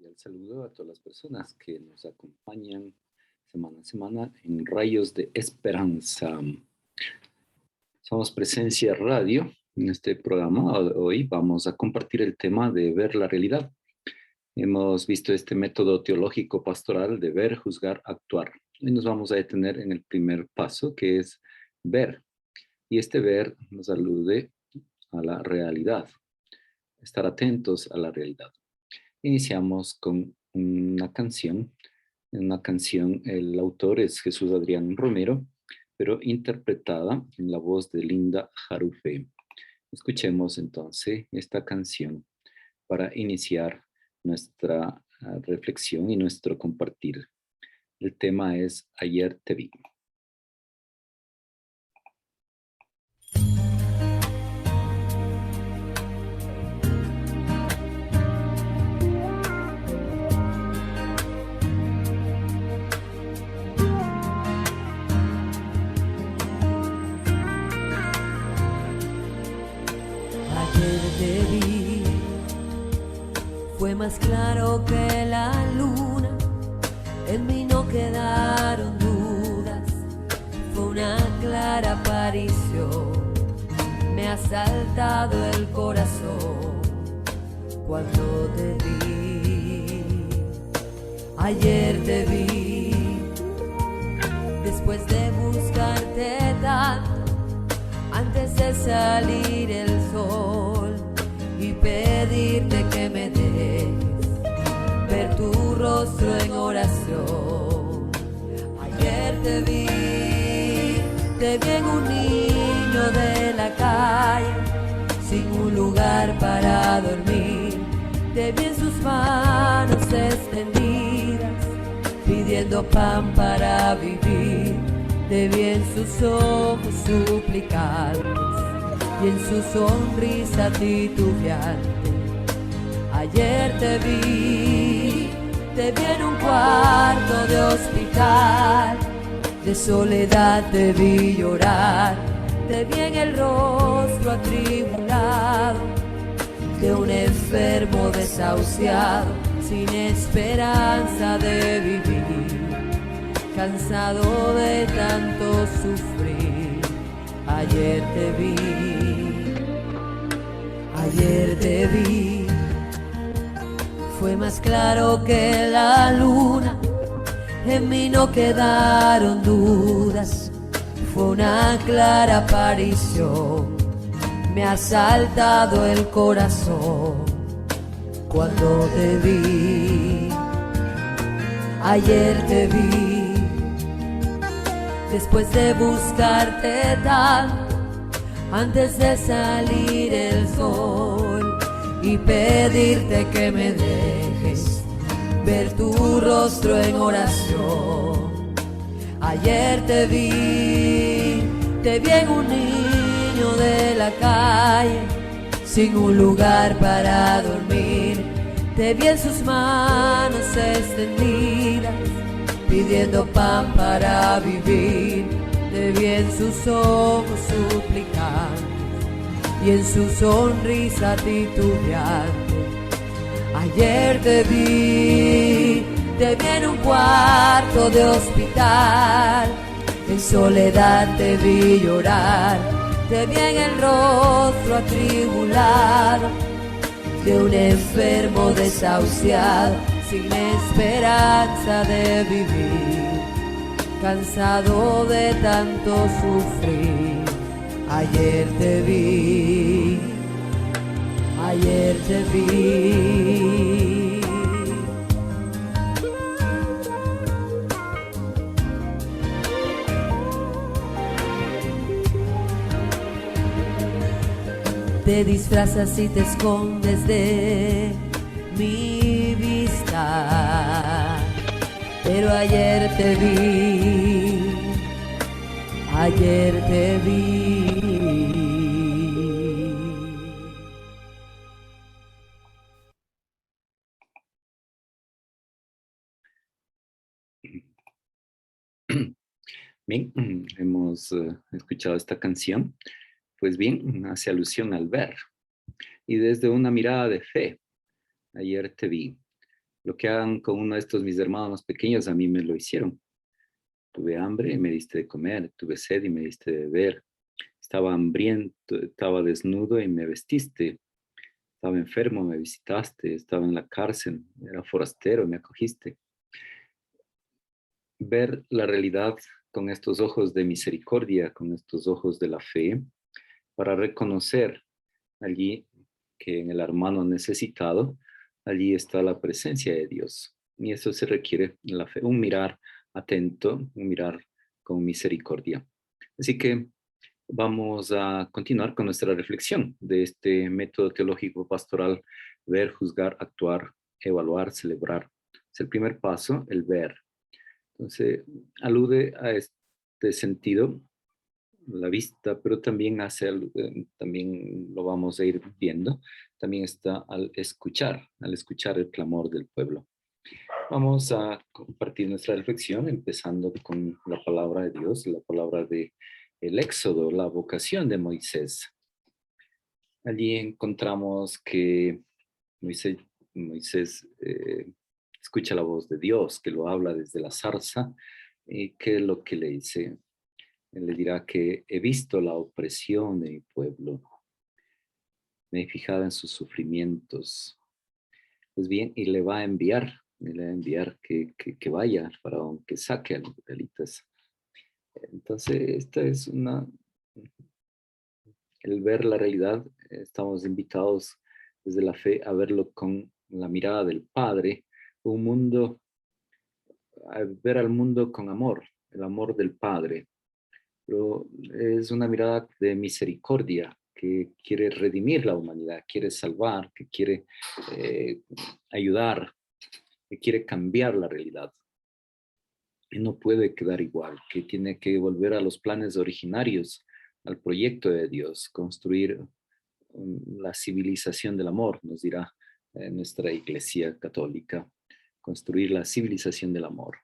cordial saludo a todas las personas que nos acompañan semana a semana en Rayos de Esperanza. Somos Presencia Radio. En este programa hoy vamos a compartir el tema de ver la realidad. Hemos visto este método teológico pastoral de ver, juzgar, actuar. Hoy nos vamos a detener en el primer paso, que es ver. Y este ver nos alude a la realidad, estar atentos a la realidad. Iniciamos con una canción. En una canción, el autor es Jesús Adrián Romero, pero interpretada en la voz de Linda Jarufe. Escuchemos entonces esta canción para iniciar nuestra reflexión y nuestro compartir. El tema es Ayer te vi. Ayer te vi, fue más claro que la luna, en mí no quedaron dudas, fue una clara aparición, me ha saltado el corazón cuando te vi. Ayer te vi, después de buscarte tanto, antes de salir el sol y pedirte que me dejes ver tu rostro en oración. Ayer te vi en un niño de la calle, sin un lugar para dormir. Te vi en sus manos extendidas, pidiendo pan para vivir. Te vi en sus ojos suplicantes y en su sonrisa titubeante. Ayer te vi en un cuarto de hospital, de soledad te vi llorar. Te vi en el rostro atribulado de un enfermo desahuciado, sin esperanza de vivir, cansado de tanto sufrir. Ayer te vi, fue más claro que la luna, en mí no quedaron dudas, fue una clara aparición, me ha saltado el corazón cuando te vi. Ayer te vi, después de buscarte tanto, antes de salir el sol y pedirte que me dejes ver tu rostro en oración. Ayer te vi en un niño de la calle, sin un lugar para dormir. Te vi en sus manos extendidas, pidiendo pan para vivir. Te vi en sus ojos suplicantes y en su sonrisa titubeante. Ayer te vi en un cuarto de hospital, en soledad te vi llorar. Te vi en el rostro atribulado de un enfermo desahuciado, sin esperanza de vivir, cansado de tanto sufrir. Ayer te vi, ayer te vi. Te disfrazas y te escondes de mi vista, pero ayer te vi, ayer te vi. Bien, hemos escuchado esta canción. Pues bien, hace alusión al ver. Y desde una mirada de fe, ayer te vi. Lo que hagan con uno de estos mis hermanos más pequeños, a mí me lo hicieron. Tuve hambre y me diste de comer, tuve sed y me diste de beber. Estaba hambriento, estaba desnudo y me vestiste. Estaba enfermo, me visitaste. Estaba en la cárcel, era forastero, me acogiste. Ver la realidad con estos ojos de misericordia, con estos ojos de la fe, para reconocer allí que en el hermano necesitado, allí está la presencia de Dios. Y eso se requiere en la fe, un mirar atento, un mirar con misericordia. Así que vamos a continuar con nuestra reflexión de este método teológico pastoral: ver, juzgar, actuar, evaluar, celebrar. Es el primer paso, el ver. Entonces, alude a este sentido, la vista, pero también también lo vamos a ir viendo, también está al escuchar el clamor del pueblo. Vamos a compartir nuestra reflexión empezando con la palabra de Dios, la palabra de el Éxodo, la vocación de Moisés. Allí encontramos que Moisés escucha la voz de Dios, que lo habla desde la zarza, y que es lo que le dice. Él le dirá que he visto la opresión de mi pueblo, me he fijado en sus sufrimientos. Pues bien, y le va a enviar que vaya al faraón, que saque a los israelitas. Entonces, esta es el ver la realidad, estamos invitados desde la fe a verlo con la mirada del Padre, a ver al mundo con amor, el amor del Padre. Pero es una mirada de misericordia que quiere redimir la humanidad, quiere salvar, que quiere ayudar, que quiere cambiar la realidad. Y no puede quedar igual, que tiene que volver a los planes originarios, al proyecto de Dios, construir la civilización del amor, nos dirá nuestra Iglesia Católica, construir la civilización del amor.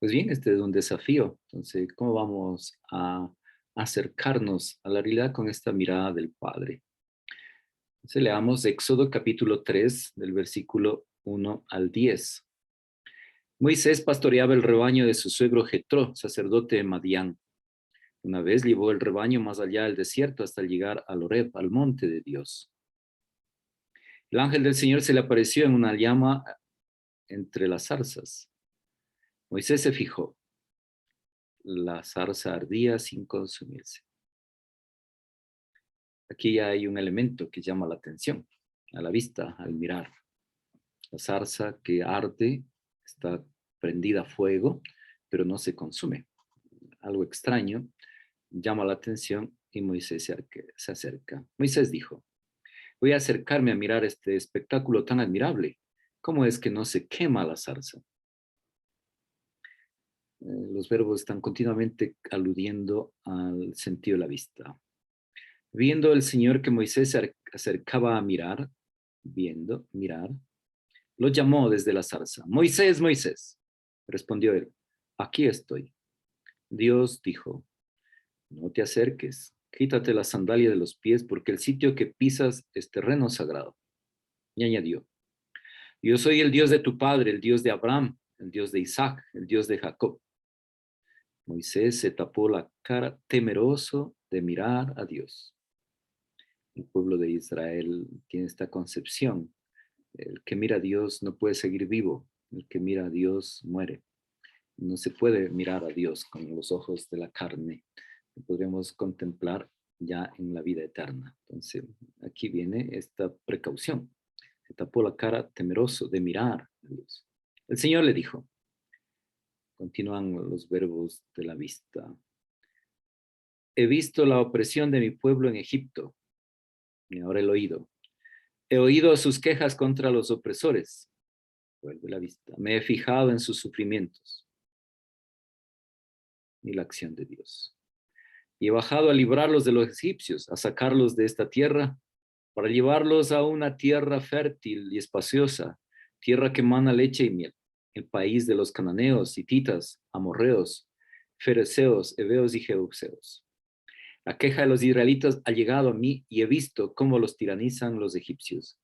Pues bien, este es un desafío. Entonces, ¿cómo vamos a acercarnos a la realidad con esta mirada del Padre? Entonces, leamos Éxodo capítulo 3, del versículo 1 al 10. Moisés pastoreaba el rebaño de su suegro Jetro, sacerdote de Madián. Una vez llevó el rebaño más allá del desierto hasta llegar al Horeb, al monte de Dios. El ángel del Señor se le apareció en una llama entre las zarzas. Moisés se fijó. La zarza ardía sin consumirse. Aquí ya hay un elemento que llama la atención, a la vista, al mirar. La zarza que arde está prendida a fuego, pero no se consume. Algo extraño llama la atención y Moisés se acerca. Moisés dijo: voy a acercarme a mirar este espectáculo tan admirable. ¿Cómo es que no se quema la zarza? Los verbos están continuamente aludiendo al sentido de la vista. Viendo el Señor que Moisés se acercaba a mirar, mirar, lo llamó desde la zarza. Moisés, Moisés. Respondió él: aquí estoy. Dios dijo: no te acerques, quítate la sandalia de los pies, porque el sitio que pisas es terreno sagrado. Y añadió: yo soy el Dios de tu padre, el Dios de Abraham, el Dios de Isaac, el Dios de Jacob. Moisés se tapó la cara temeroso de mirar a Dios. El pueblo de Israel tiene esta concepción: el que mira a Dios no puede seguir vivo, el que mira a Dios muere. No se puede mirar a Dios con los ojos de la carne, lo podremos contemplar ya en la vida eterna. Entonces, aquí viene esta precaución. Se tapó la cara temeroso de mirar a Dios. El Señor le dijo, continúan los verbos de la vista: he visto la opresión de mi pueblo en Egipto, y ahora el oído. He oído sus quejas contra los opresores. Vuelve la vista. Me he fijado en sus sufrimientos. Y la acción de Dios. Y he bajado a librarlos de los egipcios, a sacarlos de esta tierra, para llevarlos a una tierra fértil y espaciosa, tierra que emana leche y miel, el país de los cananeos, hititas, amorreos, fereceos, heveos y jebuseos. La queja de los israelitas ha llegado a mí y he visto cómo los tiranizan los egipcios.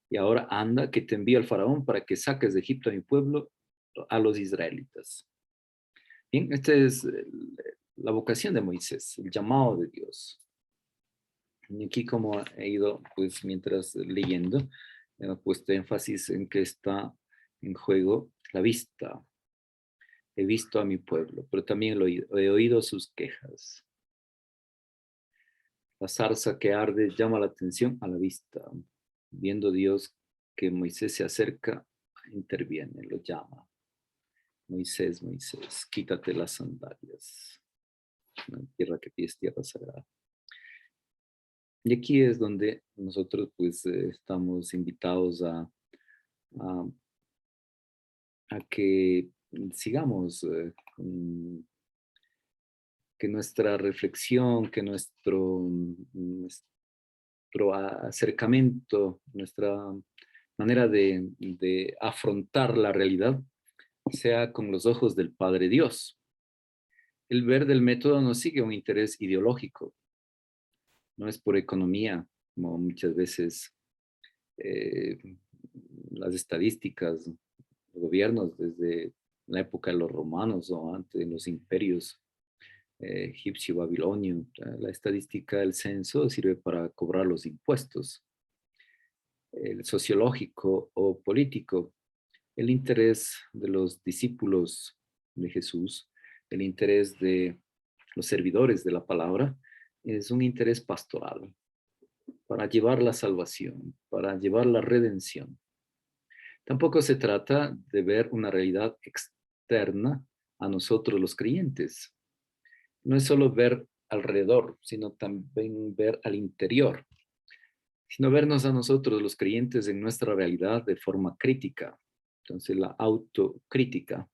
Y ahora anda, que te envío al faraón para que saques de Egipto a mi pueblo, a los israelitas. Bien, esta es la vocación de Moisés, el llamado de Dios. Y aquí, como he ido, pues mientras leyendo, he puesto énfasis en que está en juego la vista. He visto a mi pueblo, pero también he oído sus quejas. La zarza que arde llama la atención a la vista. Viendo Dios que Moisés se acerca, interviene, lo llama. Moisés, Moisés, quítate las sandalias. La tierra que pies, tierra sagrada. Y aquí es donde nosotros pues estamos invitados a, a que sigamos que nuestra reflexión, que nuestro acercamiento, nuestra manera de afrontar la realidad sea con los ojos del Padre Dios. El ver del método no sigue un interés ideológico, no es por economía, como muchas veces eh, las estadísticas, los gobiernos desde la época de los romanos o antes de los imperios egipcio, babilonio, la estadística del censo sirve para cobrar los impuestos. El sociológico o político, el interés de los discípulos de Jesús, el interés de los servidores de la palabra, es un interés pastoral para llevar la salvación, para llevar la redención. Tampoco se trata de ver una realidad externa a nosotros los creyentes. No es solo ver alrededor, sino también ver al interior, sino vernos a nosotros los creyentes en nuestra realidad de forma crítica. Entonces la autocrítica,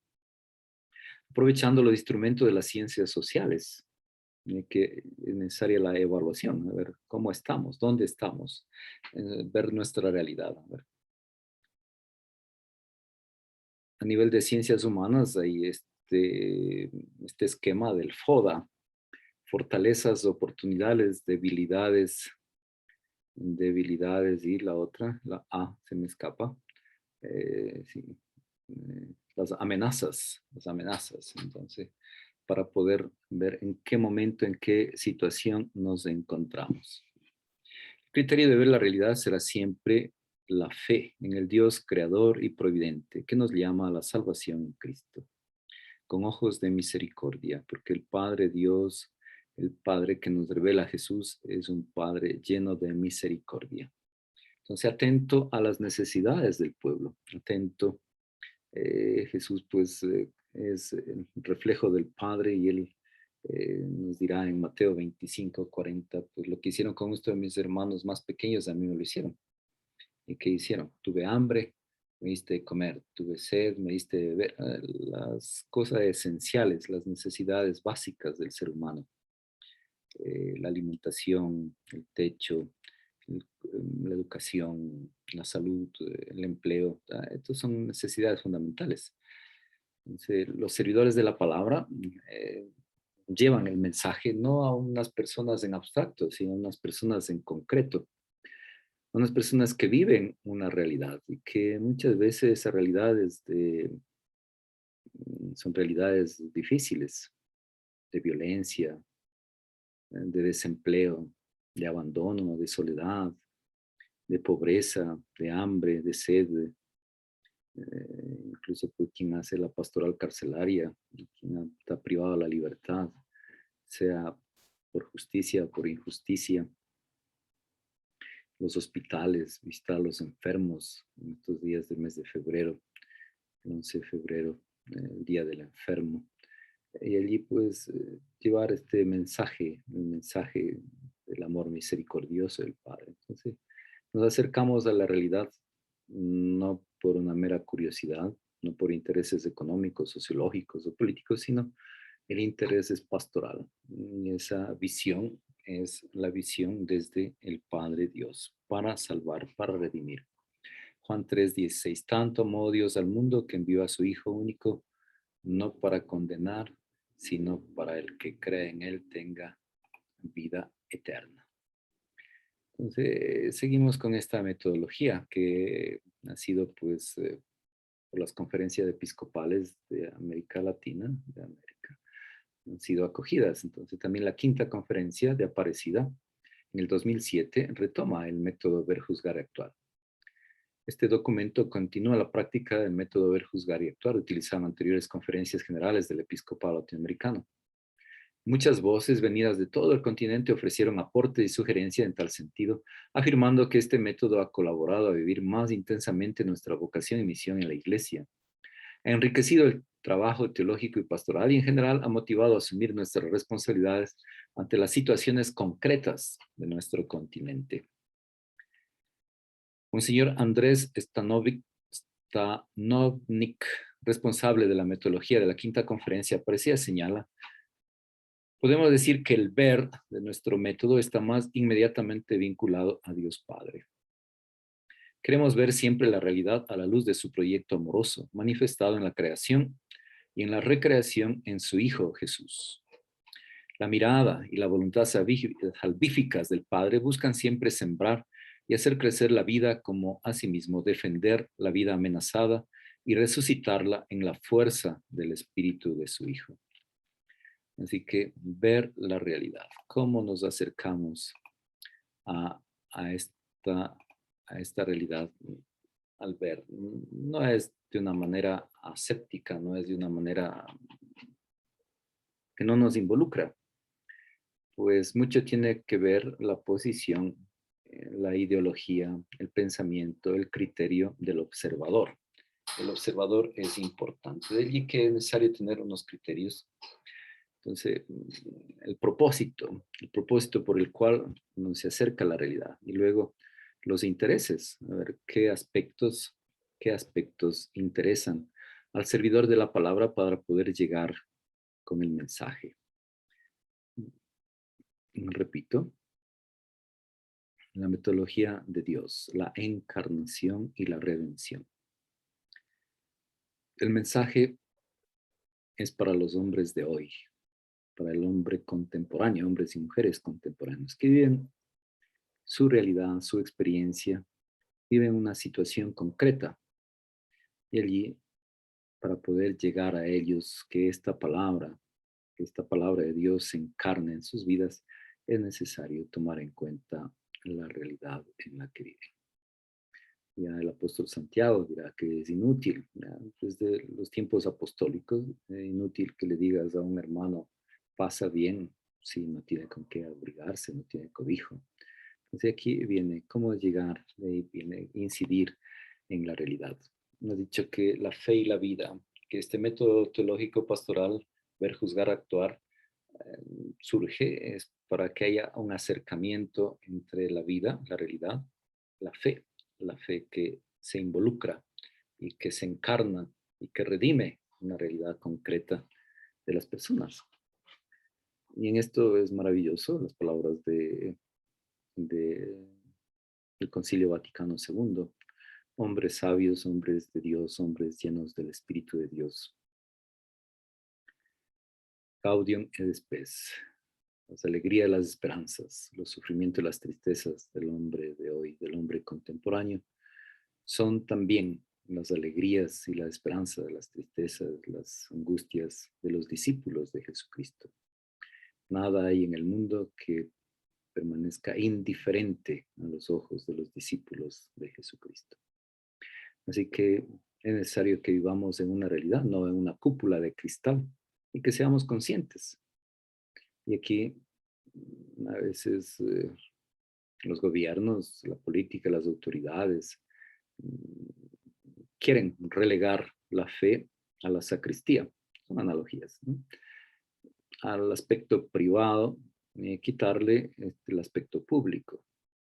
aprovechando los instrumentos de las ciencias sociales, que es necesaria la evaluación, a ver cómo estamos, dónde estamos, ver nuestra realidad. A nivel de ciencias humanas hay este esquema del FODA, fortalezas, oportunidades, debilidades y la otra, la A, se me escapa, sí, las amenazas. Entonces, para poder ver en qué momento, en qué situación nos encontramos. El criterio de ver la realidad será siempre la fe en el Dios creador y providente que nos llama a la salvación en Cristo, con ojos de misericordia, porque el Padre Dios, el Padre que nos revela a Jesús, es un Padre lleno de misericordia. Entonces, atento a las necesidades del pueblo, atento. Jesús, pues, es el reflejo del Padre y Él nos dirá en Mateo 25:40, pues lo que hicieron con ustedes mis hermanos más pequeños, a mí me lo hicieron. ¿Y qué hicieron? Tuve hambre, me diste de comer, tuve sed, me diste de beber, las cosas esenciales, las necesidades básicas del ser humano, la alimentación, el techo, la educación, la salud, el empleo, estas son necesidades fundamentales. Entonces, los servidores de la palabra llevan el mensaje no a unas personas en abstracto, sino a unas personas en concreto, unas personas que viven una realidad y que muchas veces esas realidades son realidades difíciles, de violencia, de desempleo, de abandono, de soledad, de pobreza, de hambre, de sed, incluso por quien hace la pastoral carcelaria, quien está privado de la libertad, sea por justicia o por injusticia. Los hospitales, visitar a los enfermos en estos días del mes de febrero, el 11 de febrero, el Día del Enfermo. Y allí pues llevar este mensaje, el mensaje del amor misericordioso del Padre. Entonces nos acercamos a la realidad no por una mera curiosidad, no por intereses económicos, sociológicos o políticos, sino el interés es pastoral. Y esa visión es la visión desde el Padre Dios para salvar, para redimir. Juan 3:16, tanto amó Dios al mundo que envió a su Hijo único, no para condenar, sino para el que cree en Él tenga vida eterna. Entonces, seguimos con esta metodología que ha sido, pues, por las conferencias episcopales de América Latina, de América, han sido acogidas. Entonces, también la quinta conferencia de Aparecida, en el 2007, retoma el método ver, juzgar y actuar. Este documento continúa la práctica del método ver, juzgar y actuar utilizado en anteriores conferencias generales del episcopado latinoamericano. Muchas voces venidas de todo el continente ofrecieron aportes y sugerencias en tal sentido, afirmando que este método ha colaborado a vivir más intensamente nuestra vocación y misión en la Iglesia. Ha enriquecido el trabajo teológico y pastoral y en general ha motivado a asumir nuestras responsabilidades ante las situaciones concretas de nuestro continente. Monseñor Andrés Stanovnik, responsable de la metodología de la quinta conferencia Aparecida, señala: podemos decir que el ver de nuestro método está más inmediatamente vinculado a Dios Padre. Queremos ver siempre la realidad a la luz de su proyecto amoroso, manifestado en la creación y en la recreación en su Hijo Jesús. La mirada y la voluntad salvíficas del Padre buscan siempre sembrar y hacer crecer la vida, como asimismo defender la vida amenazada y resucitarla en la fuerza del Espíritu de su Hijo. Así que ver la realidad, cómo nos acercamos a esta realidad al ver. No es de una manera aséptica, no es de una manera que no nos involucra, pues mucho tiene que ver la posición, la ideología, el pensamiento, el criterio del observador. El observador es importante, de allí que es necesario tener unos criterios. Entonces, el propósito por el cual uno se acerca a la realidad, y luego los intereses, a ver qué aspectos interesan al servidor de la palabra para poder llegar con el mensaje. Repito, la metodología de Dios, la encarnación y la redención. El mensaje es para los hombres de hoy, para el hombre contemporáneo, hombres y mujeres contemporáneos que viven su realidad, su experiencia, viven una situación concreta. Y allí, para poder llegar a ellos, que esta palabra de Dios se encarne en sus vidas, es necesario tomar en cuenta la realidad en la que viven. Ya el apóstol Santiago dirá que es inútil, ya, desde los tiempos apostólicos, es inútil que le digas a un hermano, pasa bien, si no tiene con qué abrigarse, no tiene cobijo. Entonces aquí viene cómo llegar, viene incidir en la realidad. Nos ha dicho que la fe y la vida, que este método teológico pastoral, ver, juzgar, actuar, surge es para que haya un acercamiento entre la vida, la realidad, la fe que se involucra y que se encarna y que redime una realidad concreta de las personas. Y en esto es maravilloso las palabras del Concilio Vaticano II. Hombres sabios, hombres de Dios, hombres llenos del Espíritu de Dios. Gaudium et spes. Las alegrías y las esperanzas, los sufrimientos y las tristezas del hombre de hoy, del hombre contemporáneo, son también las alegrías y la esperanza de las tristezas, las angustias de los discípulos de Jesucristo. Nada hay en el mundo que permanezca indiferente a los ojos de los discípulos de Jesucristo. Así que es necesario que vivamos en una realidad, no en una cúpula de cristal, y que seamos conscientes. Y aquí a veces los gobiernos, la política, las autoridades quieren relegar la fe a la sacristía. Son analogías, ¿no? Al aspecto privado, quitarle el aspecto público.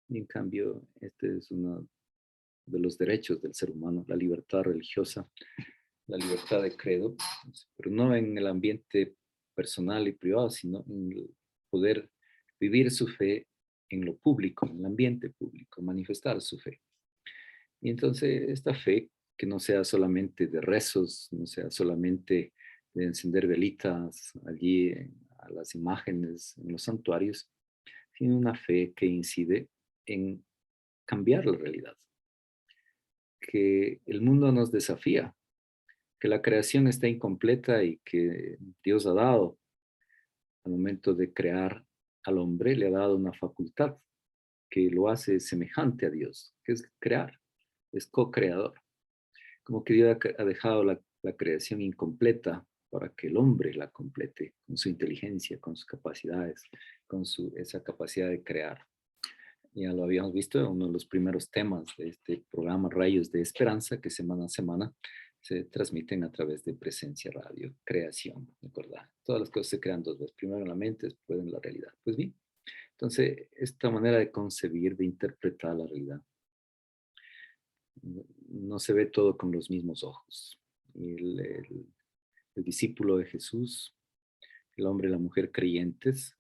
Y en cambio, este es uno de los derechos del ser humano, la libertad religiosa, la libertad de credo, pero no en el ambiente personal y privado, sino en el poder vivir su fe en lo público, en el ambiente público, manifestar su fe. Y entonces esta fe, que no sea solamente de rezos, no sea solamente de encender velitas allí a las imágenes en los santuarios, sino una fe que incide en cambiar la realidad, que el mundo nos desafía, que la creación está incompleta y que Dios ha dado, al momento de crear al hombre, le ha dado una facultad que lo hace semejante a Dios, que es crear, es co-creador. Como que Dios ha dejado la creación incompleta para que el hombre la complete con su inteligencia, con sus capacidades, con esa capacidad de crear. Ya lo habíamos visto en uno de los primeros temas de este programa Rayos de Esperanza, que semana a semana se transmiten a través de Presencia Radio, creación, ¿verdad? Todas las cosas se crean dos veces, primero en la mente, después en la realidad. Pues bien, entonces esta manera de concebir, de interpretar la realidad, no se ve todo con los mismos ojos. El discípulo de Jesús, el hombre y la mujer creyentes,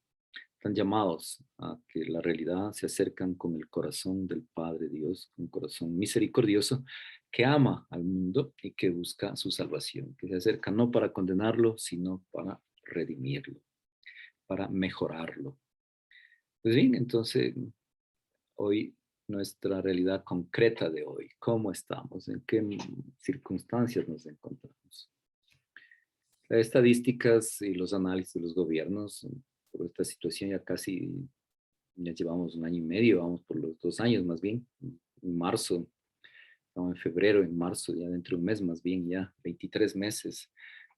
están llamados a que la realidad se acercan con el corazón del Padre Dios, un corazón misericordioso que ama al mundo y que busca su salvación, que se acerca no para condenarlo, sino para redimirlo, para mejorarlo. Pues bien, entonces hoy nuestra realidad concreta de hoy, ¿cómo estamos? ¿En qué circunstancias nos encontramos? Las estadísticas y los análisis de los gobiernos por esta situación ya llevamos un año y medio, vamos por los 2 años más bien, en marzo, estamos en febrero, en marzo, ya dentro de un mes más bien, ya 23 meses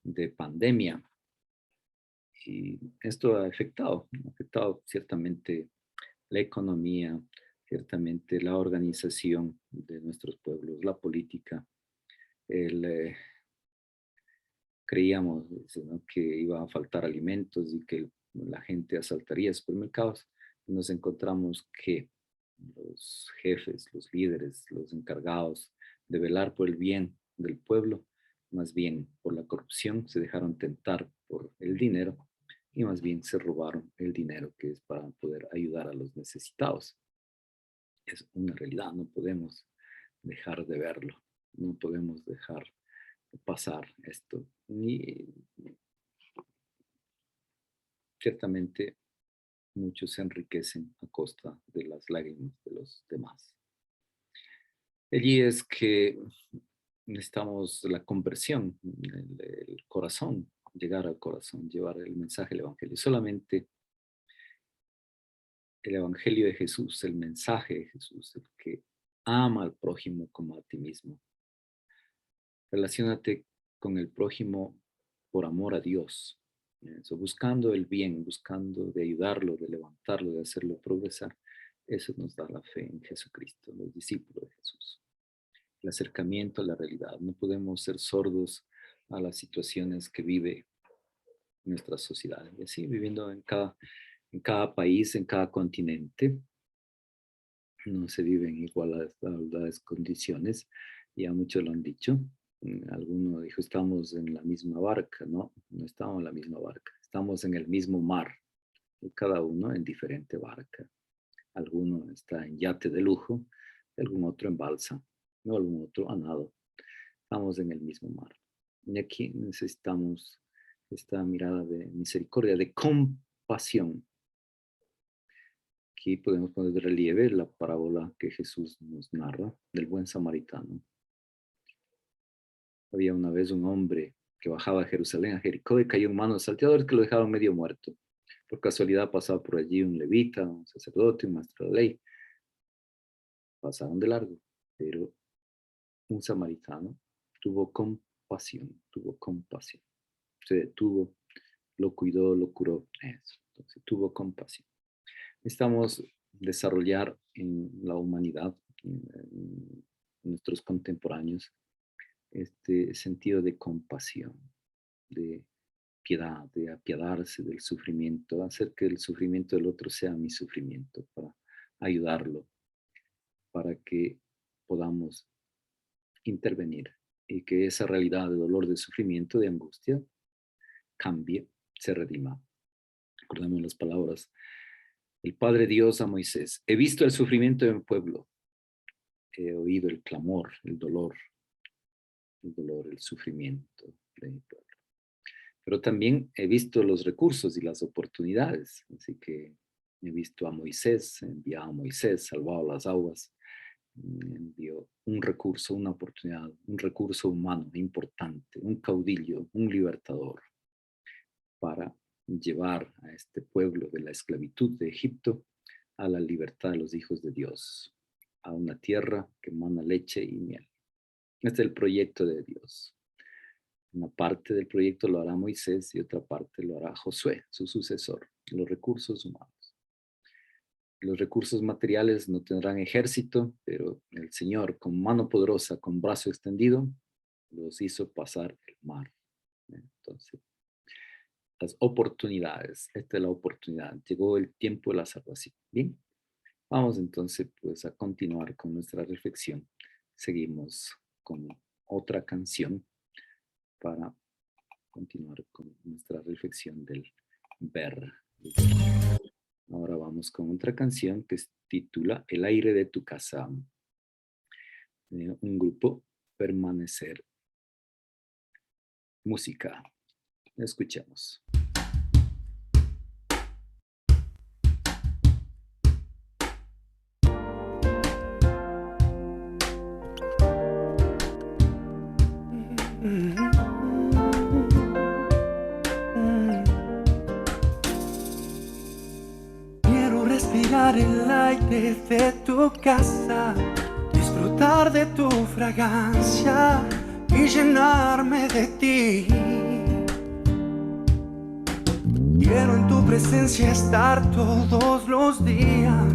de pandemia. Y esto ha afectado ciertamente la economía, ciertamente la organización de nuestros pueblos, la política. Creíamos, ¿no?, que iba a faltar alimentos y que la gente asaltaría supermercados. Nos encontramos que los jefes, los líderes, los encargados de velar por el bien del pueblo, más bien por la corrupción, se dejaron tentar por el dinero y más bien se robaron el dinero que es para poder ayudar a los necesitados. Es una realidad, no podemos dejar de verlo, no podemos dejar de pasar esto. Y ciertamente muchos se enriquecen a costa de las lágrimas de los demás. Allí es que necesitamos la conversión, el corazón, llegar al corazón, llevar el mensaje del Evangelio. Solamente el Evangelio de Jesús, el mensaje de Jesús, el que ama al prójimo como a ti mismo. Relaciónate con el prójimo por amor a Dios, eso, buscando el bien, buscando de ayudarlo, de levantarlo, de hacerlo progresar. Eso nos da la fe en Jesucristo, los discípulos de Jesús. El acercamiento a la realidad. No podemos ser sordos a las situaciones que vive nuestra sociedad. Y así, viviendo en cada país, en cada continente, no se vive en igualdades condiciones. Ya muchos lo han dicho. Alguno dijo, estamos en la misma barca. No, no estamos en la misma barca. Estamos en el mismo mar. Y cada uno en diferente barca. Alguno está en yate de lujo, algún otro en balsa, o algún otro a nado. Estamos en el mismo mar. Y aquí necesitamos esta mirada de misericordia, de compasión. Aquí podemos poner de relieve la parábola que Jesús nos narra del buen samaritano. Había una vez un hombre que bajaba a Jerusalén, a Jericó, y cayó en manos de salteadores que lo dejaron medio muerto. Por casualidad pasaba por allí un levita, un sacerdote, un maestro de ley. Pasaron de largo, pero un samaritano tuvo compasión, Se detuvo, lo cuidó, lo curó. Eso, entonces tuvo compasión. Necesitamos desarrollar en la humanidad, en nuestros contemporáneos, este sentido de compasión, de piedad, de apiadarse del sufrimiento, hacer que el sufrimiento del otro sea mi sufrimiento, para ayudarlo, para que podamos intervenir y que esa realidad de dolor, de sufrimiento, de angustia, cambie, se redima. Recordemos las palabras del Padre Dios a Moisés. He visto el sufrimiento de mi pueblo, he oído el clamor, el dolor, el sufrimiento de mi pueblo. Pero también he visto los recursos y las oportunidades, así que He visto a Moisés, enviado a Moisés, salvado las aguas, envió un recurso, una oportunidad, un recurso humano importante, un caudillo, un libertador para llevar a este pueblo de la esclavitud de Egipto a la libertad de los hijos de Dios, a una tierra que emana leche y miel. Este es el proyecto de Dios. Una parte del proyecto lo hará Moisés y otra parte lo hará Josué, su sucesor, los recursos humanos. Los recursos materiales no tendrán ejército, pero el Señor, con mano poderosa, con brazo extendido, los hizo pasar el mar. Entonces, las oportunidades, esta es la oportunidad, llegó el tiempo de la salvación. Bien, vamos entonces pues a continuar con nuestra reflexión. Seguimos con otra canción para continuar con nuestra reflexión del ver. Ahora vamos con otra canción que se titula El aire de tu casa. Un grupo, Permanecer. Música. Escuchemos. Quiero respirar el aire de tu casa, disfrutar de tu fragancia y llenarme de ti. Quiero en tu presencia estar todos los días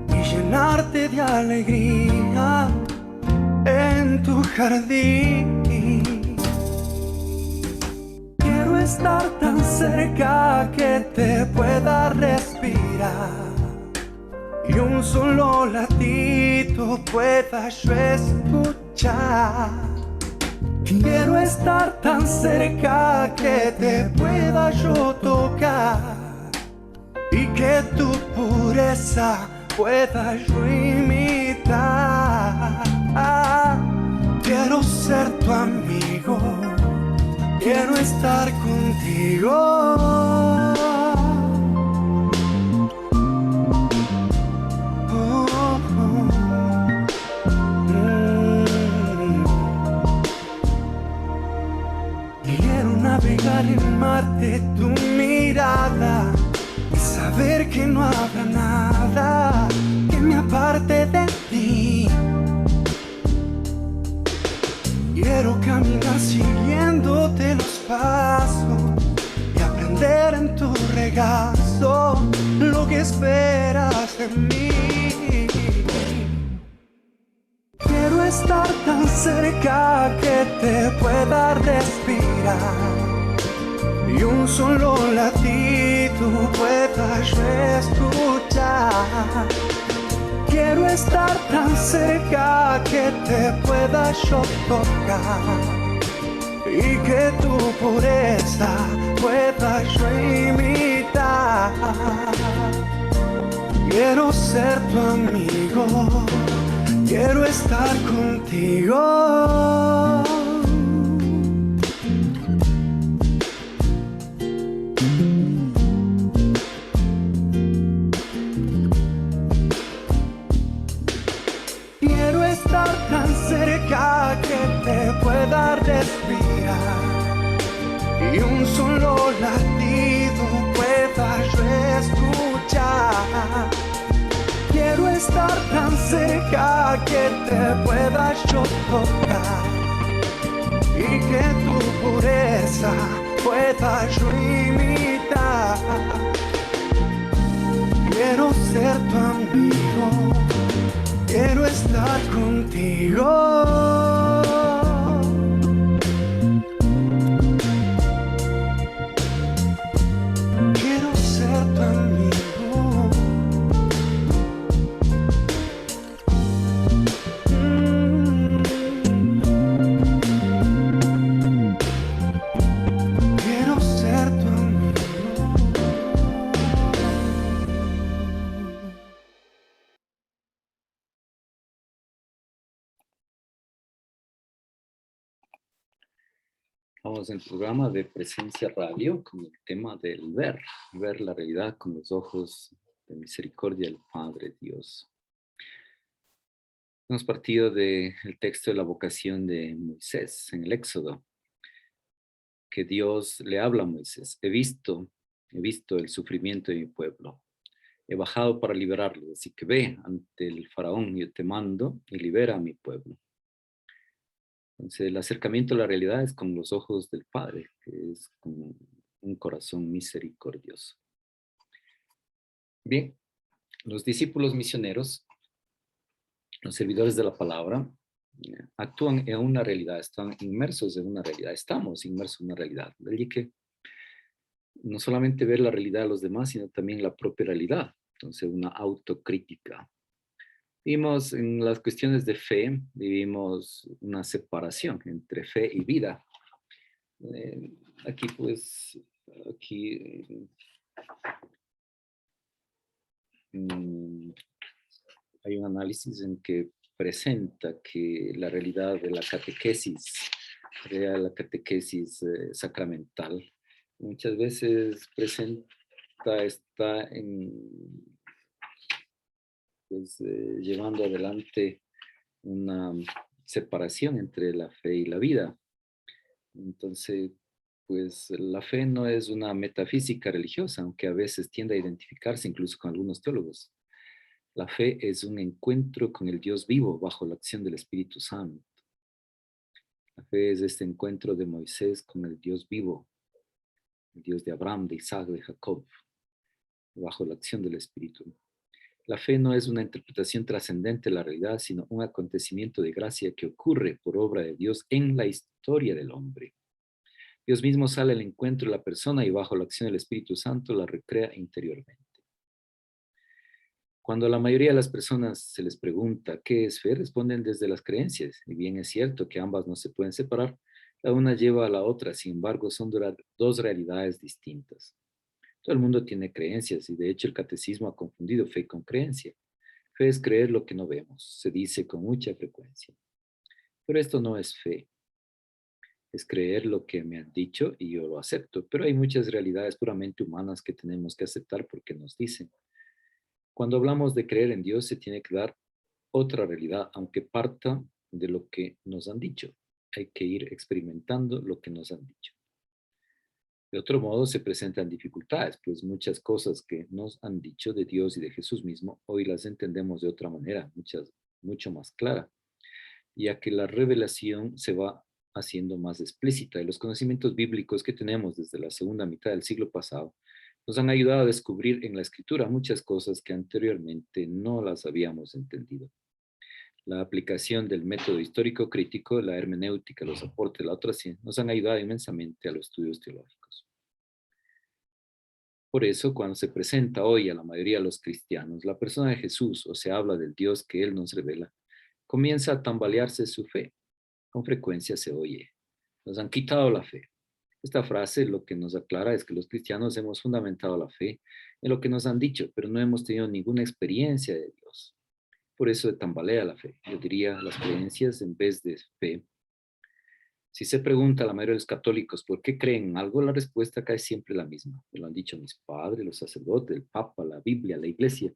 y llenarte de alegría en tu jardín. Quiero estar tan cerca que te pueda respirar y un solo latido pueda yo escuchar. Quiero estar tan cerca que te pueda yo tocar y que tu pureza pueda yo imitar. Quiero ser tu amigo, quiero estar contigo. Navegar en mar de tu mirada y saber que no habrá nada que me aparte de ti. Quiero caminar siguiéndote los pasos y aprender en tu regazo lo que esperas de mí. Quiero estar tan cerca que te pueda respirar y un solo latido pueda yo escuchar. Quiero estar tan cerca que te pueda yo tocar y que tu pureza pueda yo imitar. Quiero ser tu amigo, quiero estar contigo. Quiero estar tan cerca que te pueda respirar y un solo latido pueda yo escuchar. Quiero estar tan cerca que te pueda yo tocar y que tu pureza pueda yo imitar. Quiero ser tu amigo, quiero estar contigo. Quiero ser tu amigo. Quiero ser tu amigo. Vamos en el programa de Presencia Radio con el tema del ver la realidad con los ojos de misericordia del Padre Dios. Hemos partido del texto de la vocación de Moisés en el Éxodo, que Dios le habla a Moisés. He visto el sufrimiento de mi pueblo. He bajado para liberarlo, así que ve ante el faraón, yo te mando y libera a mi pueblo. Entonces el acercamiento a la realidad es con los ojos del Padre, que es con un corazón misericordioso. Bien, los discípulos misioneros, los servidores de la palabra, actúan en una realidad, están inmersos en una realidad, estamos inmersos en una realidad. De allí que no solamente ver la realidad de los demás, sino también la propia realidad. Entonces, una autocrítica. Vimos en las cuestiones de fe, vivimos una separación entre fe y vida. Aquí hay un análisis en que presenta que la realidad de la catequesis sacramental, muchas veces está llevando adelante una separación entre la fe y la vida. Entonces, pues la fe no es una metafísica religiosa, aunque a veces tiende a identificarse incluso con algunos teólogos. La fe es un encuentro con el Dios vivo bajo la acción del Espíritu Santo. La fe es este encuentro de Moisés con el Dios vivo, el Dios de Abraham, de Isaac, de Jacob, bajo la acción del Espíritu. La fe no es una interpretación trascendente de la realidad, sino un acontecimiento de gracia que ocurre por obra de Dios en la historia del hombre. Dios mismo sale al encuentro de la persona y bajo la acción del Espíritu Santo la recrea interiormente. Cuando a la mayoría de las personas se les pregunta qué es fe, responden desde las creencias. Y bien es cierto que ambas no se pueden separar, la una lleva a la otra, sin embargo son dos realidades distintas. Todo el mundo tiene creencias y de hecho el catecismo ha confundido fe con creencia. Fe es creer lo que no vemos, se dice con mucha frecuencia. Pero esto no es fe. Es creer lo que me han dicho y yo lo acepto. Pero hay muchas realidades puramente humanas que tenemos que aceptar porque nos dicen. Cuando hablamos de creer en Dios se tiene que dar otra realidad, aunque parta de lo que nos han dicho. Hay que ir experimentando lo que nos han dicho. De otro modo se presentan dificultades, pues muchas cosas que nos han dicho de Dios y de Jesús mismo, hoy las entendemos de otra manera, mucho más clara, ya que la revelación se va haciendo más explícita y los conocimientos bíblicos que tenemos desde la segunda mitad del siglo pasado nos han ayudado a descubrir en la Escritura muchas cosas que anteriormente no las habíamos entendido. La aplicación del método histórico crítico, la hermenéutica, los aportes de la otra ciencia nos han ayudado inmensamente a los estudios teológicos. Por eso, cuando se presenta hoy a la mayoría de los cristianos la persona de Jesús o se habla del Dios que Él nos revela, comienza a tambalearse su fe. Con frecuencia se oye: nos han quitado la fe. Esta frase lo que nos aclara es que los cristianos hemos fundamentado la fe en lo que nos han dicho, pero no hemos tenido ninguna experiencia de Dios. Por eso tambalea la fe. Yo diría las creencias en vez de fe. Si se pregunta a la mayoría de los católicos por qué creen en algo, la respuesta acá es siempre la misma. Me lo han dicho mis padres, los sacerdotes, el Papa, la Biblia, la Iglesia.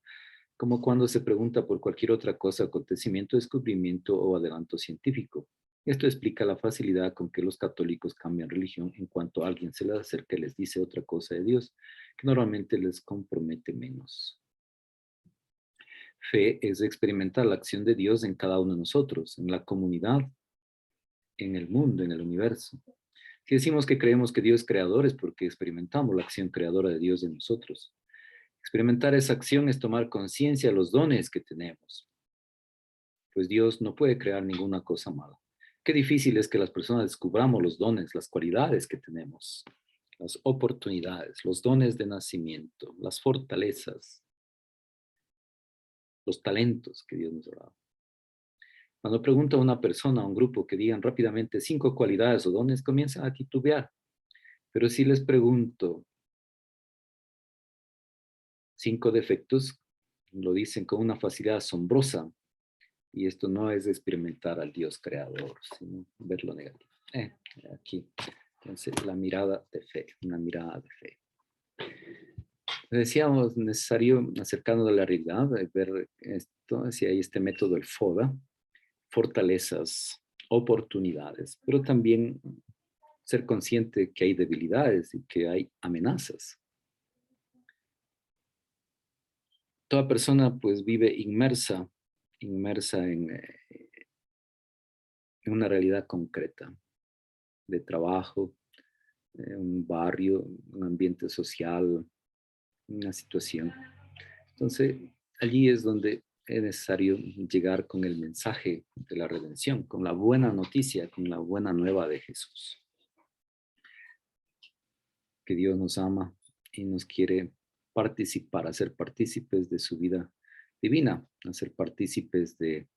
Como cuando se pregunta por cualquier otra cosa, acontecimiento, descubrimiento o adelanto científico. Esto explica la facilidad con que los católicos cambian religión en cuanto a alguien se les acerca y les dice otra cosa de Dios, que normalmente les compromete menos. Fe es experimentar la acción de Dios en cada uno de nosotros, en la comunidad, en el mundo, en el universo. Si decimos que creemos que Dios es creador es porque experimentamos la acción creadora de Dios en nosotros. Experimentar esa acción es tomar conciencia de los dones que tenemos, pues Dios no puede crear ninguna cosa mala. Qué difícil es que las personas descubramos los dones, las cualidades que tenemos, las oportunidades, los dones de nacimiento, las fortalezas, los talentos que Dios nos ha dado. Cuando pregunto a una persona, a un grupo, que digan rápidamente 5 cualidades o dones, comienzan a titubear. Pero si les pregunto 5 defectos, lo dicen con una facilidad asombrosa. Y esto no es experimentar al Dios creador, sino ver lo negativo. Aquí, entonces, la mirada de fe, una mirada de fe. Decíamos, necesario acercarnos a la realidad, ver esto, si hay este método, el FODA, fortalezas, oportunidades, pero también ser consciente que hay debilidades y que hay amenazas. Toda persona pues vive inmersa en una realidad concreta de trabajo, un barrio, un ambiente social, una situación. Entonces, allí es donde es necesario llegar con el mensaje de la redención, con la buena noticia, con la buena nueva de Jesús. Que Dios nos ama y nos quiere participar, hacer partícipes de su vida divina, hacer partícipes de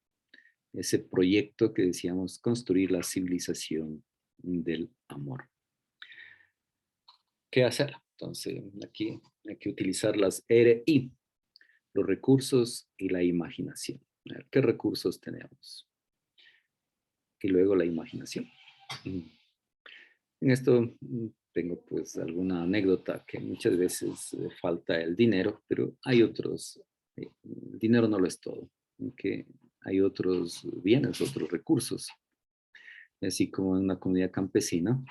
ese proyecto que decíamos, construir la civilización del amor. ¿Qué hacer? Entonces, aquí hay que utilizar las RI, los recursos y la imaginación. A ver, ¿qué recursos tenemos? Y luego la imaginación. En esto tengo pues alguna anécdota que muchas veces falta el dinero, pero hay otros, el dinero no lo es todo, que hay otros bienes, otros recursos. Así como en una comunidad campesina,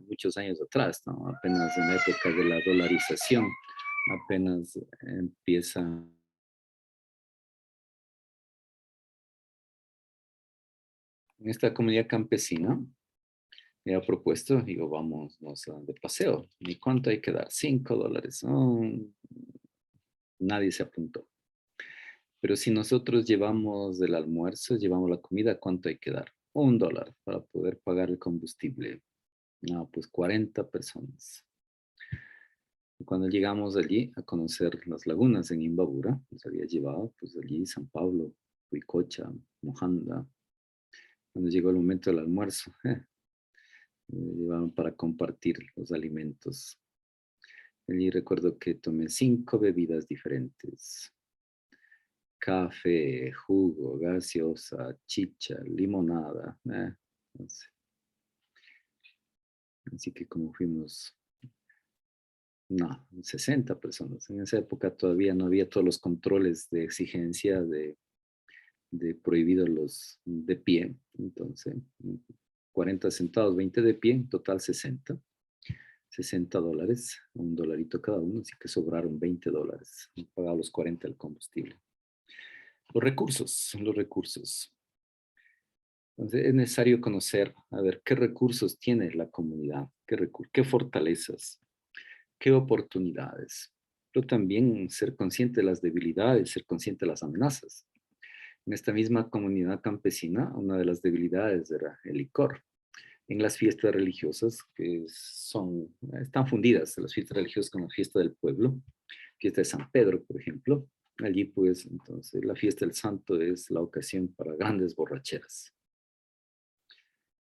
muchos años atrás, ¿no? Apenas en la época de la dolarización, apenas empieza. En esta comunidad campesina me ha propuesto, digo, vamos de paseo. ¿Y cuánto hay que dar? $5. Oh, nadie se apuntó. Pero si nosotros llevamos el almuerzo, llevamos la comida, ¿cuánto hay que dar? $1 para poder pagar el combustible. No, pues 40 personas. Cuando llegamos allí a conocer las lagunas en Imbabura, nos había llevado pues allí San Pablo, Huicocha, Mojanda. Cuando llegó el momento del almuerzo, me llevaron para compartir los alimentos. Allí recuerdo que tomé 5 bebidas diferentes. Café, jugo, gaseosa, chicha, limonada. No sé. Así que como fuimos, no, 60 personas. En esa época todavía no había todos los controles de exigencia de prohibido los de pie. Entonces, 40 sentados, 20 de pie, en total 60. $60, $1 cada uno, así que sobraron $20. Pagaba los 40 el combustible. Los recursos. Entonces es necesario conocer, a ver, qué recursos tiene la comunidad, qué fortalezas, qué oportunidades, pero también ser consciente de las debilidades, ser consciente de las amenazas. En esta misma comunidad campesina, una de las debilidades era el licor. En las fiestas religiosas, que están fundidas las fiestas religiosas con la fiesta del pueblo, fiesta de San Pedro, por ejemplo. Allí, pues, entonces, la fiesta del santo es la ocasión para grandes borracheras.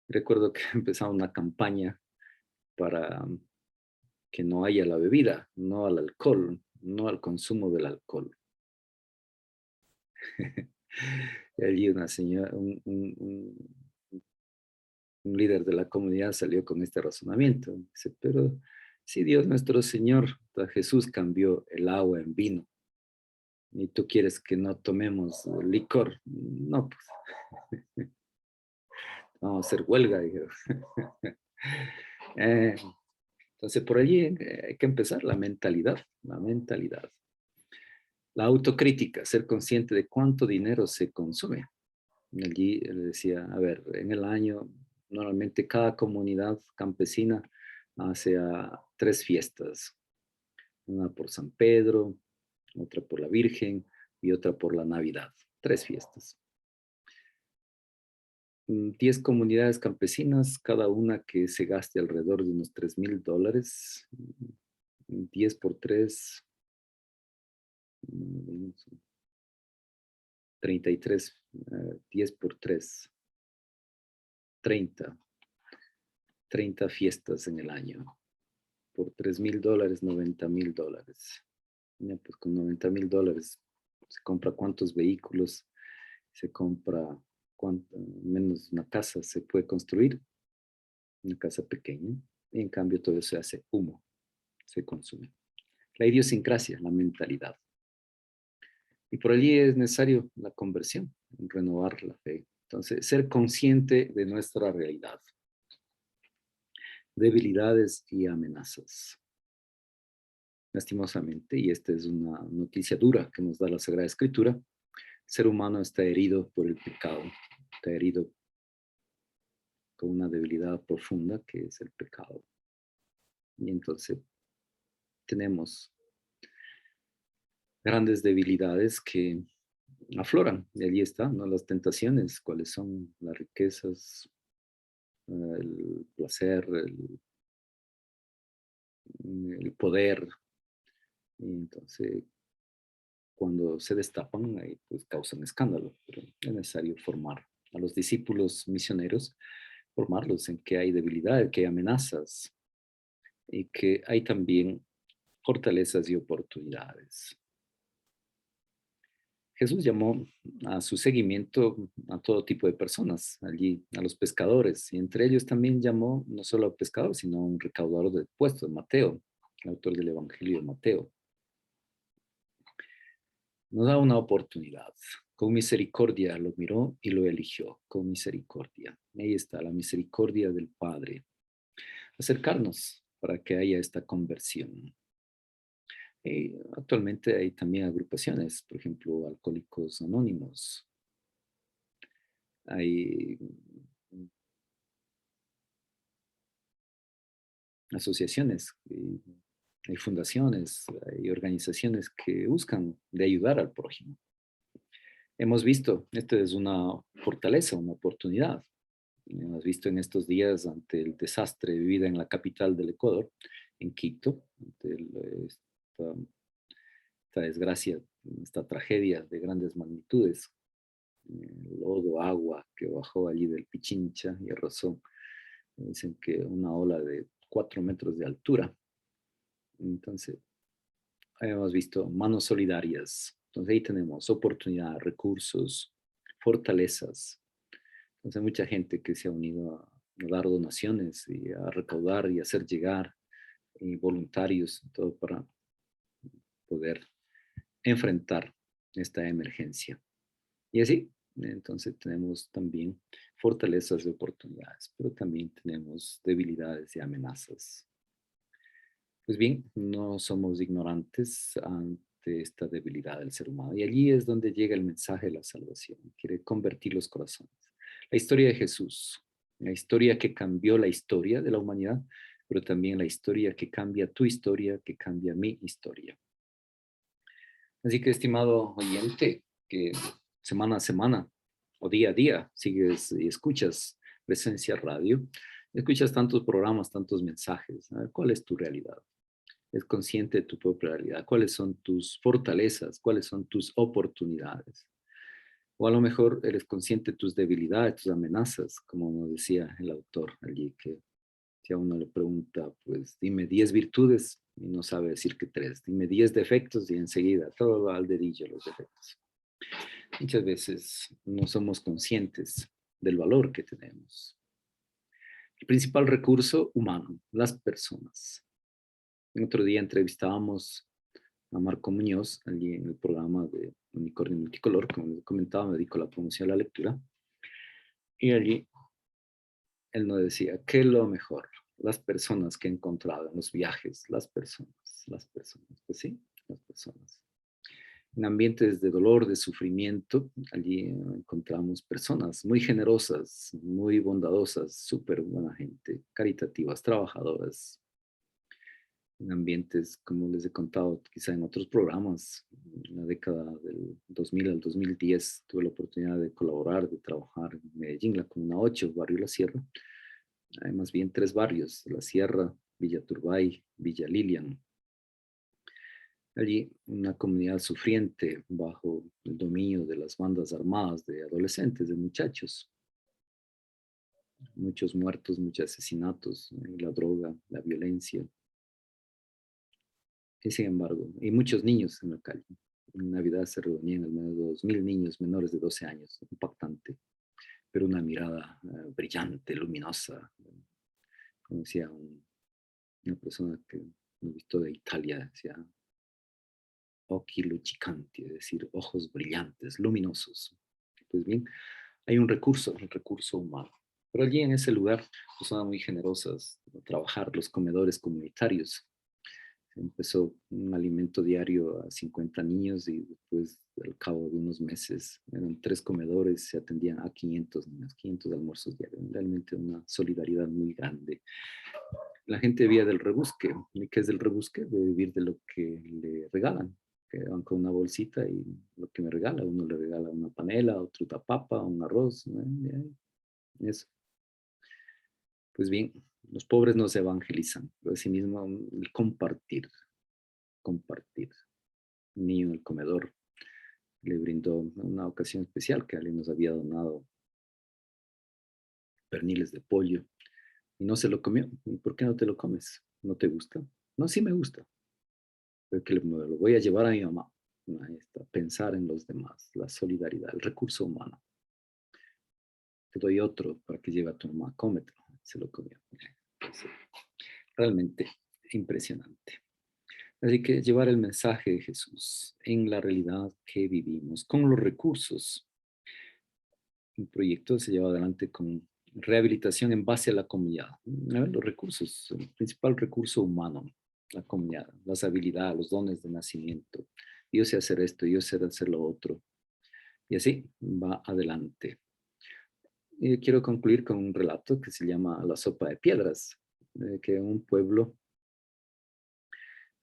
Recuerdo que empezaba una campaña para que no haya la bebida, no al alcohol, no al consumo del alcohol. Y allí una señora, un líder de la comunidad salió con este razonamiento. Dice, pero si Dios nuestro Señor, Jesús cambió el agua en vino, y tú quieres que no tomemos licor, no, pues vamos a hacer huelga, dijeron. Entonces por allí hay que empezar la mentalidad. La autocrítica, ser consciente de cuánto dinero se consume. Allí le decía, a ver, en el año, normalmente cada comunidad campesina hace 3 fiestas. Una por San Pedro, otra por la Virgen y otra por la Navidad. 3 fiestas. 10 comunidades campesinas, cada una que se gaste alrededor de unos $3,000. 10 por 3, 33, 10 por 3, 30 fiestas en el año. Por $3,000, $90,000. Ya, pues con $90,000 se compra cuántos vehículos, se compra menos una casa se puede construir, una casa pequeña, y en cambio todo eso se hace humo, se consume. la idiosincrasia, la mentalidad. Y por allí es necesario la conversión, renovar la fe. Entonces, ser consciente de nuestra realidad, debilidades y amenazas. Lastimosamente, y esta es una noticia dura que nos da la Sagrada Escritura, el ser humano está herido por el pecado, está herido con una debilidad profunda que es el pecado. Y entonces tenemos grandes debilidades que afloran, y allí están, ¿no? Las tentaciones, cuáles son las riquezas, el placer, el poder. Y entonces, cuando se destapan, ahí pues causan escándalo, pero es necesario formar a los discípulos misioneros, formarlos en que hay debilidad, que hay amenazas y que hay también fortalezas y oportunidades. Jesús llamó a su seguimiento a todo tipo de personas, allí a los pescadores, y entre ellos también llamó no solo a pescadores, sino a un recaudador de impuestos, Mateo, el autor del Evangelio de Mateo. Nos da una oportunidad. Con misericordia lo miró y lo eligió, con misericordia. Ahí está la misericordia del Padre. Acercarnos para que haya esta conversión. Actualmente hay también agrupaciones, por ejemplo, Alcohólicos Anónimos. Hay asociaciones, hay fundaciones, hay organizaciones que buscan de ayudar al prójimo. Hemos visto, esto es una fortaleza, una oportunidad. Hemos visto en estos días ante el desastre vivido en la capital del Ecuador, en Quito, ante esta desgracia, esta tragedia de grandes magnitudes, el lodo, agua que bajó allí del Pichincha y arrasó, dicen que una ola de 4 metros de altura. Entonces, hemos visto manos solidarias. Entonces ahí tenemos oportunidad, recursos, fortalezas. Entonces hay mucha gente que se ha unido a dar donaciones y a recaudar y hacer llegar voluntarios, todo para poder enfrentar esta emergencia. Y así, entonces tenemos también fortalezas y oportunidades, pero también tenemos debilidades y amenazas. Pues bien, no somos ignorantes ante esta debilidad del ser humano. Y allí es donde llega el mensaje de la salvación. Quiere convertir los corazones. La historia de Jesús, la historia que cambió la historia de la humanidad, pero también la historia que cambia tu historia, que cambia mi historia. Así que, estimado oyente, que semana a semana o día a día sigues y escuchas Presencia Radio, escuchas tantos programas, tantos mensajes. A ver, ¿cuál es tu realidad? ¿Es consciente de tu propia realidad? ¿Cuáles son tus fortalezas? ¿Cuáles son tus oportunidades? O a lo mejor eres consciente de tus debilidades, tus amenazas, como nos decía el autor allí, que si a uno le pregunta, pues dime 10 virtudes y no sabe decir que 3. Dime 10 defectos y enseguida todo va al dedillo los defectos. Muchas veces no somos conscientes del valor que tenemos. El principal recurso humano, las personas. El otro día entrevistábamos a Marco Muñoz, allí en el programa de Unicornio Multicolor, como les comentaba, me dedico a la promoción de la lectura, y allí él nos decía, ¿qué es lo mejor? Las personas que he encontrado en los viajes, las personas, pues sí, las personas. En ambientes de dolor, de sufrimiento, allí encontramos personas muy generosas, muy bondadosas, súper buena gente, caritativas, trabajadoras. En ambientes, como les he contado quizá en otros programas, en la década del 2000 al 2010 tuve la oportunidad de colaborar, de trabajar en Medellín, la Comuna 8, barrio La Sierra. Hay más bien 3 barrios, La Sierra, Villa Turbay, Villa Lilian. Allí una comunidad sufriente bajo el dominio de las bandas armadas de adolescentes, de muchachos. Muchos muertos, muchos asesinatos, la droga, la violencia. Y sin embargo, y muchos niños en la calle. En Navidad se reunían al menos 2,000 niños menores de 12 años, impactante, pero una mirada brillante, luminosa. Como decía una persona que me visto de Italia, decía, occhi luccicanti, es decir, ojos brillantes, luminosos. Pues bien, hay un recurso, el recurso humano. Pero allí en ese lugar, personas muy generosas, a trabajar los comedores comunitarios. Empezó un alimento diario a 50 niños y después, al cabo de unos meses, eran 3 comedores, se atendían a 500 niños, 500 almuerzos diarios. Realmente una solidaridad muy grande. La gente vivía del rebusque. ¿Y qué es del rebusque? De vivir de lo que le regalan. Que van con una bolsita y lo que me regala. Uno le regala una panela, otro una papa, un arroz. Eso. Pues bien, los pobres no se evangelizan, pero asimismo el compartir. Un niño en el comedor le brindó una ocasión especial que alguien nos había donado perniles de pollo y no se lo comió. ¿Y por qué no te lo comes? ¿No te gusta? No, sí me gusta. Pero que me lo voy a llevar a mi mamá. Ahí está, pensar en los demás, la solidaridad, el recurso humano. Te doy otro para que lleve a tu mamá, cómetelo. Se lo comió. Realmente impresionante. Así que llevar el mensaje de Jesús en la realidad que vivimos, con los recursos. Un proyecto se lleva adelante con rehabilitación en base a la comunidad. Los recursos, el principal recurso humano, la comunidad, las habilidades, los dones de nacimiento. Yo sé hacer esto, yo sé hacer lo otro. Y así va adelante. Y quiero concluir con un relato que se llama La sopa de piedras, que en un pueblo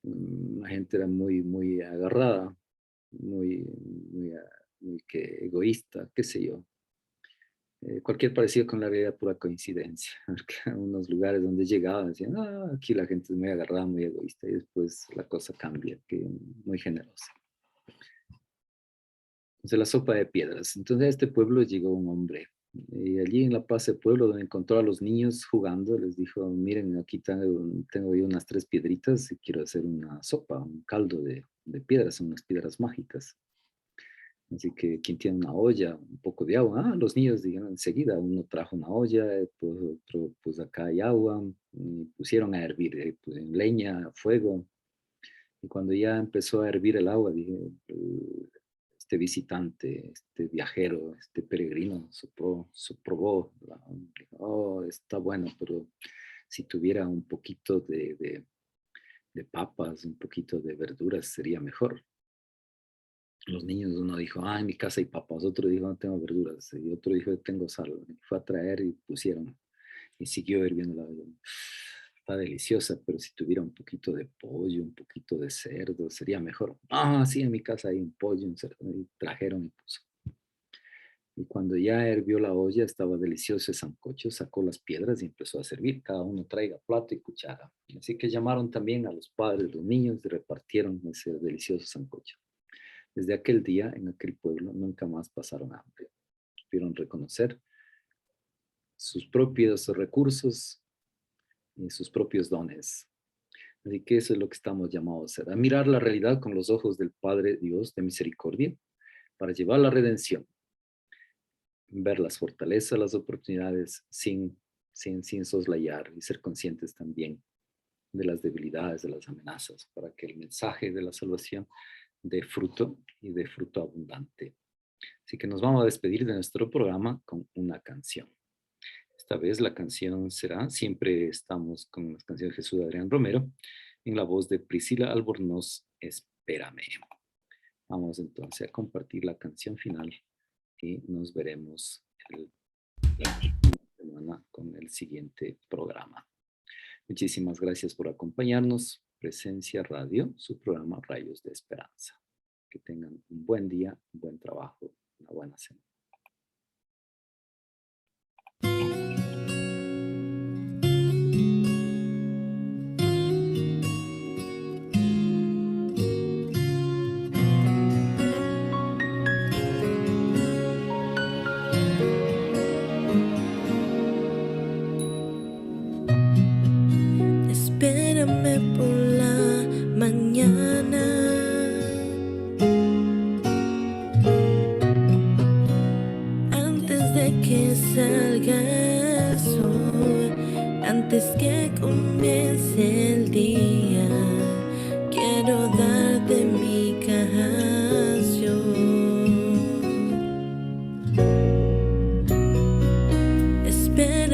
la gente era muy agarrada, muy egoísta, qué sé yo. Cualquier parecido con la realidad pura coincidencia. Porque unos lugares donde llegaban decían, aquí la gente es muy agarrada, muy egoísta, y después la cosa cambia, que muy generosa. Entonces la sopa de piedras. Entonces a este pueblo llegó un hombre. Y allí en la plaza del pueblo, donde encontró a los niños jugando, les dijo, miren, aquí tengo yo unas 3 piedritas y quiero hacer una sopa, un caldo de piedras, unas piedras mágicas. Así que quien tiene una olla, un poco de agua, los niños dijeron enseguida, uno trajo una olla, pues otro, pues acá hay agua, y pusieron a hervir, pues, en leña, fuego. Y cuando ya empezó a hervir el agua, dije, este visitante, este viajero, este peregrino, probó, está bueno, pero si tuviera un poquito de papas, un poquito de verduras, sería mejor. Los niños, uno dijo, en mi casa hay papas, otro dijo, no tengo verduras, y otro dijo, tengo sal. Y fue a traer y pusieron, y siguió hirviendo la olla. Está deliciosa, pero si tuviera un poquito de pollo, un poquito de cerdo, sería mejor. Sí, en mi casa hay un pollo, un cerdo, y trajeron y puso. Y cuando ya hirvió la olla, estaba delicioso el sancocho, sacó las piedras y empezó a servir. Cada uno traiga plato y cuchara. Así que llamaron también a los padres de los niños y repartieron ese delicioso sancocho. Desde aquel día, en aquel pueblo, nunca más pasaron hambre. Supieron reconocer sus propios recursos y sus propios dones. Así que eso es lo que estamos llamados a hacer, a mirar la realidad con los ojos del Padre Dios de misericordia para llevar la redención, ver las fortalezas, las oportunidades sin soslayar y ser conscientes también de las debilidades, de las amenazas, para que el mensaje de la salvación dé fruto y de fruto abundante. Así que nos vamos a despedir de nuestro programa con una canción. Esta vez la canción será, siempre estamos con las canciones de Jesús de Adrián Romero, en la voz de Priscila Albornoz, Espérame. Vamos entonces a compartir la canción final y nos veremos la próxima semana con el siguiente programa. Muchísimas gracias por acompañarnos. Presencia Radio, su programa Rayos de Esperanza. Que tengan un buen día, un buen trabajo, una buena semana. Espérame por la mañana, antes de que salga el sol, antes que comience el día. Quiero darte mi cariño.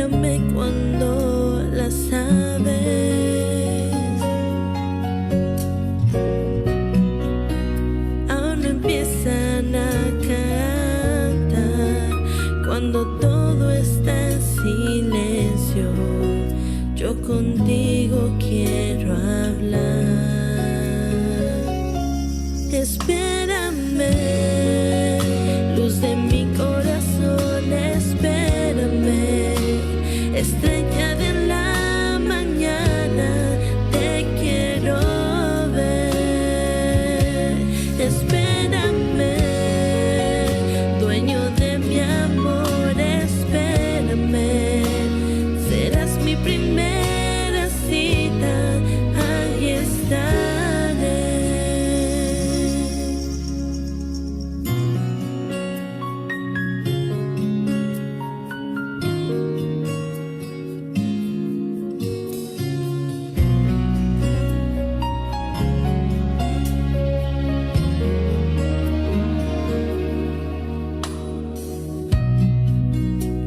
espérame cuando las aves aún no empiezan a cantar, cuando todo está en silencio, yo contigo quiero hablar. Espérame, luz de mi corazón, espérame, estrella de la mañana, te quiero ver. Espérame, dueño de mi amor, espérame, serás mi primera cita, ahí estaré.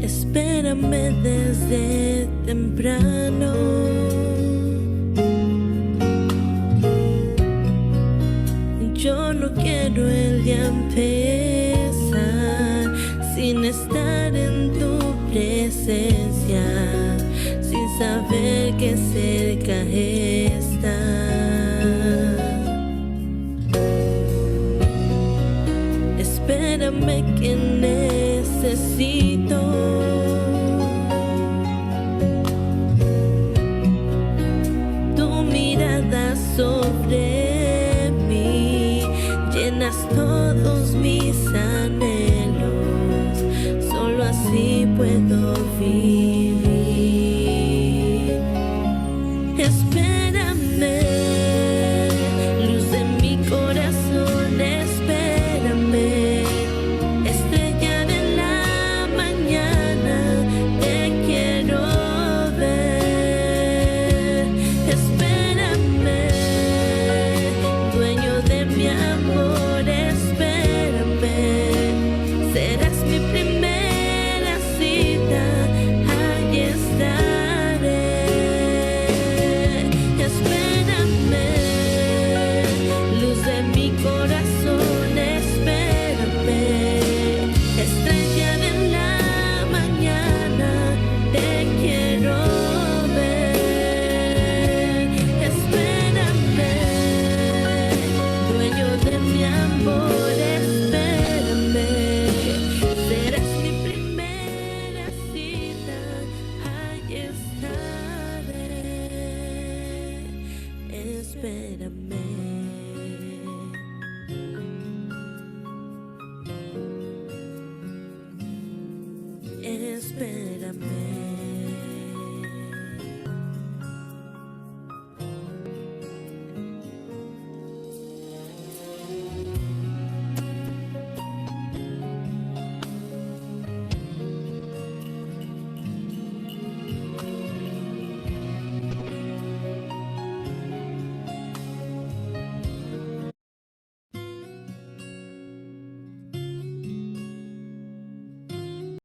Espérame desde temprano, yo no quiero el día empezar sin estar en tu presencia, sin saber que cerca estás. Espérame que necesito tu mirada sobre mí, llenas todos mis anhelos, solo así puedo vivir. Espérame, luz de mi corazón, espérame, estrella de la mañana, te quiero ver. Espérame, dueño de mi amor, espérame, serás mi primera cita, ahí estaré. Espérame, luz de mi corazón, espérame, estrella de la mañana, te quiero ver. Espérame, dueño de mi amor, espérame, serás mi primera cita, ahí estaré. Espérame. Espérame.